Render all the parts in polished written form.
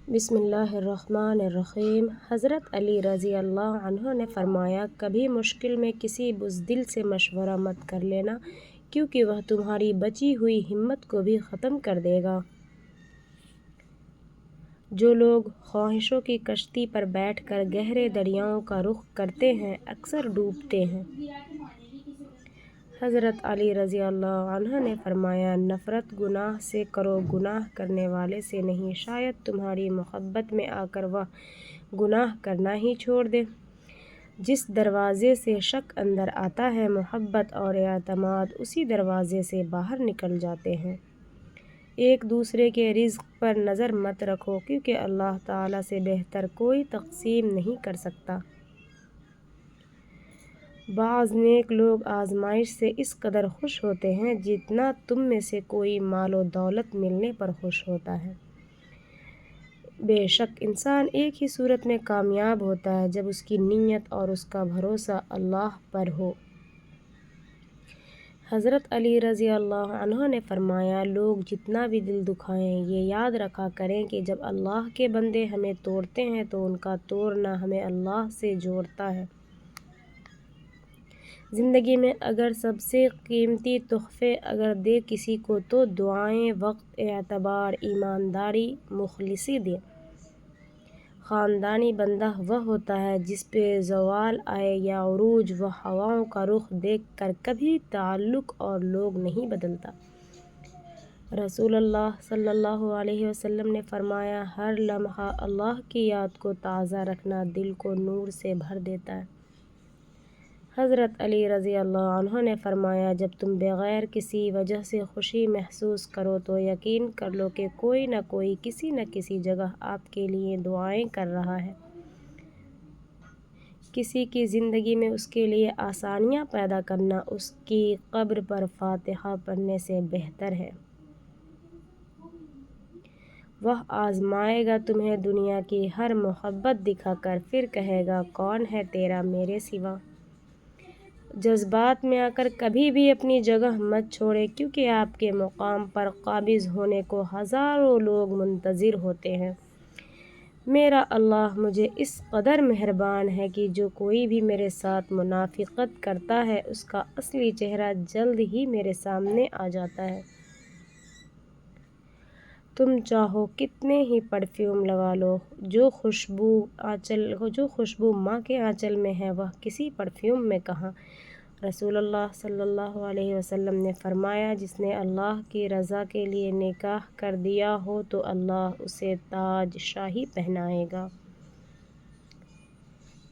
بسم اللہ الرحمن الرحیم۔ حضرت علی رضی اللہ عنہ نے فرمایا، کبھی مشکل میں کسی بزدل سے مشورہ مت کر لینا، کیونکہ وہ تمہاری بچی ہوئی ہمت کو بھی ختم کر دے گا۔ جو لوگ خواہشوں کی کشتی پر بیٹھ کر گہرے دریاؤں کا رخ کرتے ہیں، اکثر ڈوبتے ہیں۔ حضرت علی رضی اللہ عنہ نے فرمایا، نفرت گناہ سے کرو، گناہ کرنے والے سے نہیں، شاید تمہاری محبت میں آ کر وہ گناہ کرنا ہی چھوڑ دے۔ جس دروازے سے شک اندر آتا ہے، محبت اور اعتماد اسی دروازے سے باہر نکل جاتے ہیں۔ ایک دوسرے کے رزق پر نظر مت رکھو، کیونکہ اللہ تعالیٰ سے بہتر کوئی تقسیم نہیں کر سکتا۔ بعض نیک لوگ آزمائش سے اس قدر خوش ہوتے ہیں جتنا تم میں سے کوئی مال و دولت ملنے پر خوش ہوتا ہے۔ بے شک انسان ایک ہی صورت میں کامیاب ہوتا ہے، جب اس کی نیت اور اس کا بھروسہ اللہ پر ہو۔ حضرت علی رضی اللہ عنہ نے فرمایا، لوگ جتنا بھی دل دکھائیں، یہ یاد رکھا کریں کہ جب اللہ کے بندے ہمیں توڑتے ہیں تو ان کا توڑنا ہمیں اللہ سے جوڑتا ہے۔ زندگی میں اگر سب سے قیمتی تحفے اگر دے کسی کو تو دعائیں، وقت، اعتبار، ایمانداری، مخلصی دے۔ خاندانی بندہ وہ ہوتا ہے جس پہ زوال آئے یا عروج، وہ ہواؤں کا رخ دیکھ کر کبھی تعلق اور لوگ نہیں بدلتا۔ رسول اللہ صلی اللہ علیہ وسلم نے فرمایا، ہر لمحہ اللہ کی یاد کو تازہ رکھنا دل کو نور سے بھر دیتا ہے۔ حضرت علی رضی اللہ عنہ نے فرمایا، جب تم بغیر کسی وجہ سے خوشی محسوس کرو تو یقین کر لو کہ کوئی نہ کوئی کسی نہ کسی جگہ آپ کے لیے دعائیں کر رہا ہے۔ کسی کی زندگی میں اس کے لیے آسانیاں پیدا کرنا اس کی قبر پر فاتحہ پڑھنے سے بہتر ہے۔ وہ آزمائے گا تمہیں دنیا کی ہر محبت دکھا کر، پھر کہے گا، کون ہے تیرا میرے سوا۔ جذبات میں آ کر کبھی بھی اپنی جگہ مت چھوڑیں، کیونکہ آپ کے مقام پر قابض ہونے کو ہزاروں لوگ منتظر ہوتے ہیں۔ میرا اللہ مجھے اس قدر مہربان ہے کہ جو کوئی بھی میرے ساتھ منافقت کرتا ہے، اس کا اصلی چہرہ جلد ہی میرے سامنے آ جاتا ہے۔ تم چاہو کتنے ہی پرفیوم لگا لو، جو خوشبو ماں کے آنچل میں ہے وہ کسی پرفیوم میں کہاں۔ رسول اللہ صلی اللہ علیہ وسلم نے فرمایا، جس نے اللہ کی رضا کے لیے نکاح کر دیا ہو تو اللہ اسے تاج شاہی پہنائے گا۔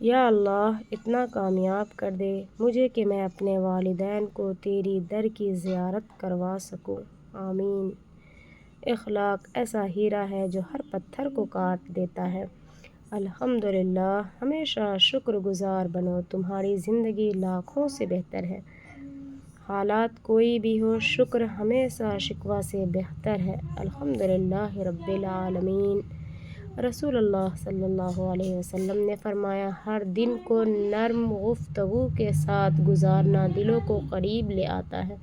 یا اللہ اتنا کامیاب کر دے مجھے کہ میں اپنے والدین کو تیری در کی زیارت کروا سکوں۔ آمین۔ اخلاق ایسا ہیرا ہے جو ہر پتھر کو کاٹ دیتا ہے۔ الحمدللہ، ہمیشہ شکر گزار بنو، تمہاری زندگی لاکھوں سے بہتر ہے۔ حالات کوئی بھی ہو، شکر ہمیشہ شکوہ سے بہتر ہے۔ الحمدللہ رب العالمین۔ رسول اللہ صلی اللہ علیہ وسلم نے فرمایا، ہر دن کو نرم گفتگو کے ساتھ گزارنا دلوں کو قریب لے آتا ہے۔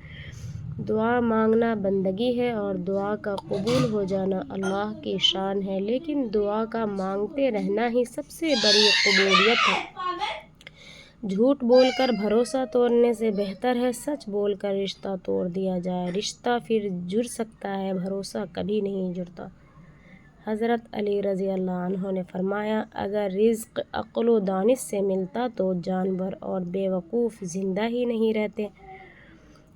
دعا مانگنا بندگی ہے اور دعا کا قبول ہو جانا اللہ کی شان ہے، لیکن دعا کا مانگتے رہنا ہی سب سے بڑی قبولیت ہے۔ جھوٹ بول کر بھروسہ توڑنے سے بہتر ہے سچ بول کر رشتہ توڑ دیا جائے۔ رشتہ پھر جڑ سکتا ہے، بھروسہ کبھی نہیں جڑتا۔ حضرت علی رضی اللہ عنہ نے فرمایا، اگر رزق عقل و دانش سے ملتا تو جانور اور بے وقوف زندہ ہی نہیں رہتے۔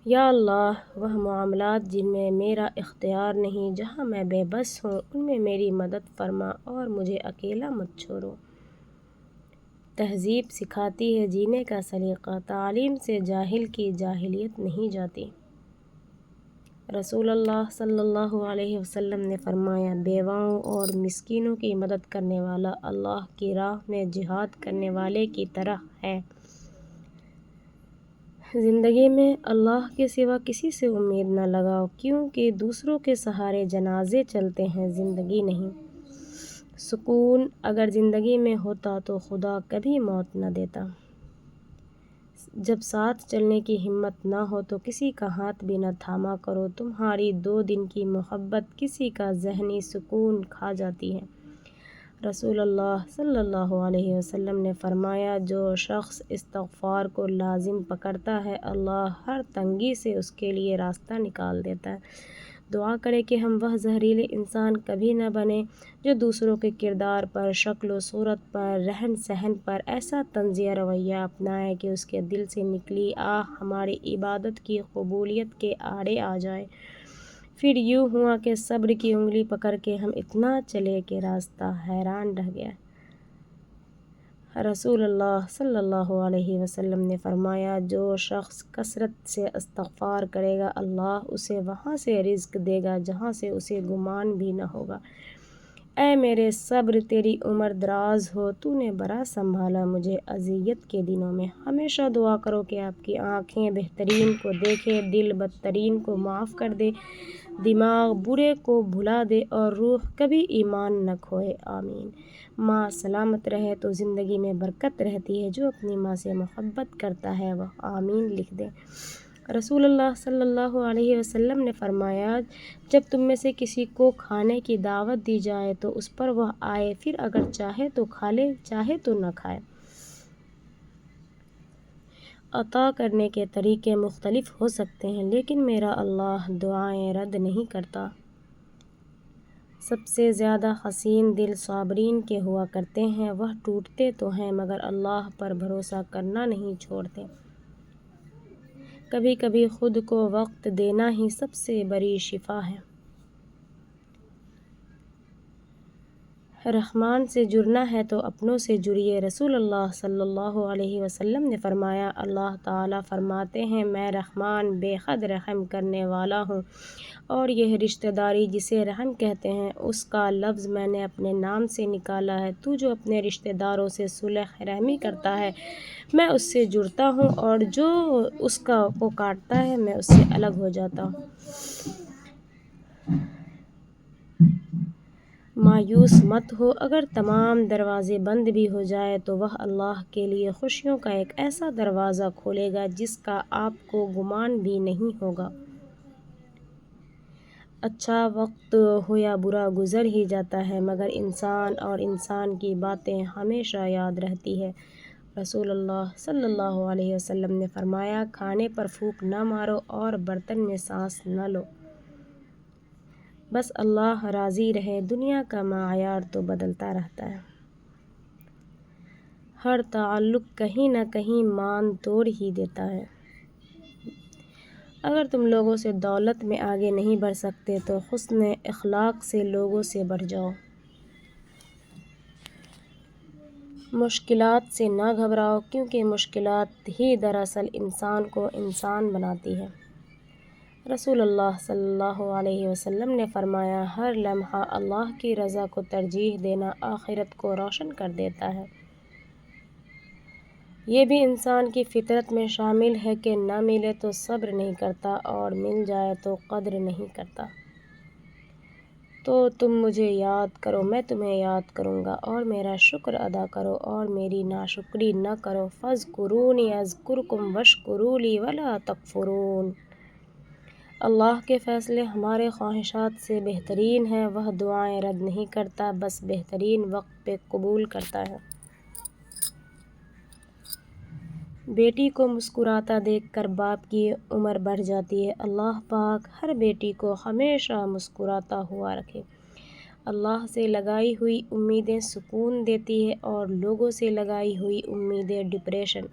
یا اللہ وہ معاملات جن میں میرا اختیار نہیں، جہاں میں بے بس ہوں، ان میں میری مدد فرما اور مجھے اکیلا مت چھوڑو۔ تہذیب سکھاتی ہے جینے کا سلیقہ، تعلیم سے جاہل کی جاہلیت نہیں جاتی۔ رسول اللہ صلی اللہ علیہ وسلم نے فرمایا، بیواؤں اور مسکینوں کی مدد کرنے والا اللہ کی راہ میں جہاد کرنے والے کی طرح ہے۔ زندگی میں اللہ کے سوا کسی سے امید نہ لگاؤ، کیونکہ دوسروں کے سہارے جنازے چلتے ہیں، زندگی نہیں۔ سکون اگر زندگی میں ہوتا تو خدا کبھی موت نہ دیتا۔ جب ساتھ چلنے کی ہمت نہ ہو تو کسی کا ہاتھ بھی نہ تھاما کرو، تمہاری 2 دن کی محبت کسی کا ذہنی سکون کھا جاتی ہے۔ رسول اللہ صلی اللہ علیہ وسلم نے فرمایا، جو شخص استغفار کو لازم پکڑتا ہے اللہ ہر تنگی سے اس کے لیے راستہ نکال دیتا ہے۔ دعا کرے کہ ہم وہ زہریلے انسان کبھی نہ بنیں جو دوسروں کے کردار پر، شکل و صورت پر، رہن سہن پر ایسا طنزیہ رویہ اپنائے کہ اس کے دل سے نکلی آہ ہماری عبادت کی قبولیت کے آڑے آ جائے۔ پھر یوں ہوا کہ صبر کی انگلی پکڑ کے ہم اتنا چلے کہ راستہ حیران رہ گیا۔ رسول اللہ صلی اللہ علیہ وسلم نے فرمایا، جو شخص کثرت سے استغفار کرے گا اللہ اسے وہاں سے رزق دے گا جہاں سے اسے گمان بھی نہ ہوگا۔ اے میرے صبر، تیری عمر دراز ہو، تو نے بڑا سنبھالا مجھے اذیت کے دنوں میں۔ ہمیشہ دعا کرو کہ آپ کی آنکھیں بہترین کو دیکھے، دل بدترین کو معاف کر دے، دماغ برے کو بھلا دے اور روح کبھی ایمان نہ کھوئے، آمین۔ ماں سلامت رہے تو زندگی میں برکت رہتی ہے، جو اپنی ماں سے محبت کرتا ہے وہ آمین لکھ دے۔ رسول اللہ صلی اللہ علیہ وسلم نے فرمایا، جب تم میں سے کسی کو کھانے کی دعوت دی جائے تو اس پر وہ آئے، پھر اگر چاہے تو کھا لے، چاہے تو نہ کھائے۔ عطا کرنے کے طریقے مختلف ہو سکتے ہیں لیکن میرا اللہ دعائیں رد نہیں کرتا۔ سب سے زیادہ حسین دل صابرین کے ہوا کرتے ہیں، وہ ٹوٹتے تو ہیں مگر اللہ پر بھروسہ کرنا نہیں چھوڑتے۔ کبھی کبھی خود کو وقت دینا ہی سب سے بڑی شفا ہے۔ رحمان سے جڑنا ہے تو اپنوں سے جڑیے۔ رسول اللہ صلی اللہ علیہ وسلم نے فرمایا، اللہ تعالیٰ فرماتے ہیں، میں رحمان بے حد رحم کرنے والا ہوں، اور یہ رشتہ داری جسے رحم کہتے ہیں اس کا لفظ میں نے اپنے نام سے نکالا ہے۔ تو جو اپنے رشتہ داروں سے صلح رحمی کرتا ہے میں اس سے جڑتا ہوں، اور جو اس کو کاٹتا ہے میں اس سے الگ ہو جاتا ہوں۔ مایوس مت ہو، اگر تمام دروازے بند بھی ہو جائے تو وہ اللہ کے لیے خوشیوں کا ایک ایسا دروازہ کھولے گا جس کا آپ کو گمان بھی نہیں ہوگا۔ اچھا وقت ہو یا برا گزر ہی جاتا ہے مگر انسان اور انسان کی باتیں ہمیشہ یاد رہتی ہے۔ رسول اللہ صلی اللہ علیہ وسلم نے فرمایا، کھانے پر پھونک نہ مارو اور برتن میں سانس نہ لو، بس اللہ راضی رہے۔ دنیا کا معیار تو بدلتا رہتا ہے، ہر تعلق کہیں نہ کہیں مان توڑ ہی دیتا ہے۔ اگر تم لوگوں سے دولت میں آگے نہیں بڑھ سکتے تو حسن اخلاق سے لوگوں سے بڑھ جاؤ۔ مشکلات سے نہ گھبراؤ، کیونکہ مشکلات ہی دراصل انسان کو انسان بناتی ہے۔ رسول اللہ صلی اللہ علیہ وسلم نے فرمایا، ہر لمحہ اللہ کی رضا کو ترجیح دینا آخرت کو روشن کر دیتا ہے۔ یہ بھی انسان کی فطرت میں شامل ہے کہ نہ ملے تو صبر نہیں کرتا اور مل جائے تو قدر نہیں کرتا۔ تو تم مجھے یاد کرو، میں تمہیں یاد کروں گا، اور میرا شکر ادا کرو اور میری ناشکری نہ کرو۔ فاذکرونی اذکرکم واشکروا لی ولا تکفرون۔ اللہ کے فیصلے ہمارے خواہشات سے بہترین ہیں، وہ دعائیں رد نہیں کرتا، بس بہترین وقت پہ قبول کرتا ہے۔ بیٹی کو مسکراتا دیکھ کر باپ کی عمر بڑھ جاتی ہے۔ اللہ پاک ہر بیٹی کو ہمیشہ مسکراتا ہوا رکھے۔ اللہ سے لگائی ہوئی امیدیں سکون دیتی ہے اور لوگوں سے لگائی ہوئی امیدیں ڈپریشن۔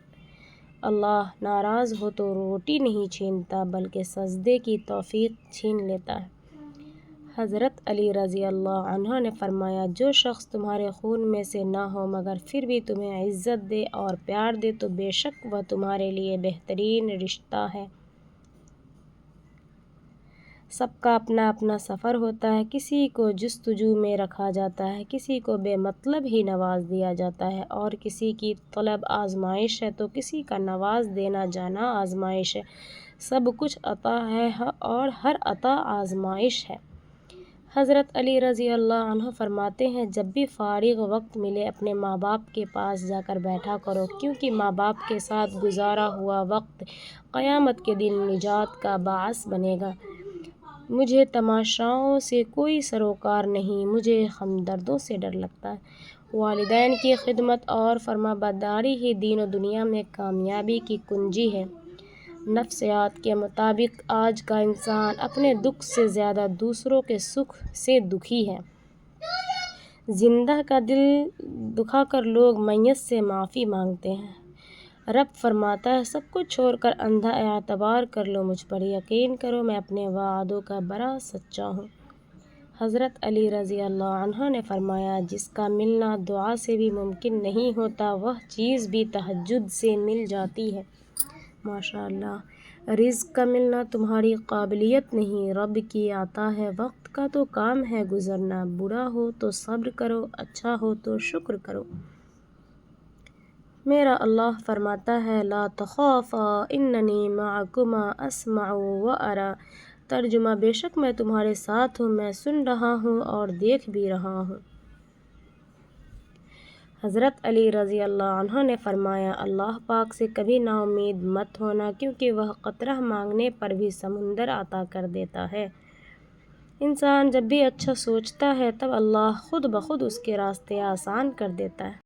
اللہ ناراض ہو تو روٹی نہیں چھینتا بلکہ سجدے کی توفیق چھین لیتا ہے۔ حضرت علی رضی اللہ عنہ نے فرمایا، جو شخص تمہارے خون میں سے نہ ہو مگر پھر بھی تمہیں عزت دے اور پیار دے تو بے شک وہ تمہارے لیے بہترین رشتہ ہے۔ سب کا اپنا اپنا سفر ہوتا ہے، کسی کو جستجو میں رکھا جاتا ہے، کسی کو بے مطلب ہی نواز دیا جاتا ہے، اور کسی کی طلب آزمائش ہے تو کسی کا نواز دینا جانا آزمائش ہے۔ سب کچھ عطا ہے اور ہر عطا آزمائش ہے۔ حضرت علی رضی اللہ عنہ فرماتے ہیں، جب بھی فارغ وقت ملے اپنے ماں باپ کے پاس جا کر بیٹھا کرو، کیونکہ ماں باپ کے ساتھ گزارا ہوا وقت قیامت کے دن نجات کا باعث بنے گا۔ مجھے تماشاؤں سے کوئی سروکار نہیں، مجھے ہمدردوں سے ڈر لگتا ہے۔ والدین کی خدمت اور فرمانبرداری ہی دین و دنیا میں کامیابی کی کنجی ہے۔ نفسیات کے مطابق آج کا انسان اپنے دکھ سے زیادہ دوسروں کے سکھ سے دکھی ہے۔ زندہ کا دل دکھا کر لوگ میت سے معافی مانگتے ہیں۔ رب فرماتا ہے سب کچھ چھوڑ کر اندھا اعتبار کر لو، مجھ پر یقین کرو، میں اپنے وعدوں کا بڑا سچا ہوں۔ حضرت علی رضی اللہ عنہ نے فرمایا جس کا ملنا دعا سے بھی ممکن نہیں ہوتا وہ چیز بھی تہجد سے مل جاتی ہے۔ ماشاءاللہ، رزق کا ملنا تمہاری قابلیت نہیں، رب کی عطا ہے۔ وقت کا تو کام ہے گزرنا، برا ہو تو صبر کرو، اچھا ہو تو شکر کرو۔ میرا اللہ فرماتا ہے لا تخافا اننی معکما اسمع و ارى، ترجمہ بے شک میں تمہارے ساتھ ہوں، میں سن رہا ہوں اور دیکھ بھی رہا ہوں۔ حضرت علی رضی اللہ عنہ نے فرمایا اللہ پاک سے کبھی نا امید مت ہونا، کیونکہ وہ قطرہ مانگنے پر بھی سمندر عطا کر دیتا ہے۔ انسان جب بھی اچھا سوچتا ہے تب اللہ خود بخود اس کے راستے آسان کر دیتا ہے۔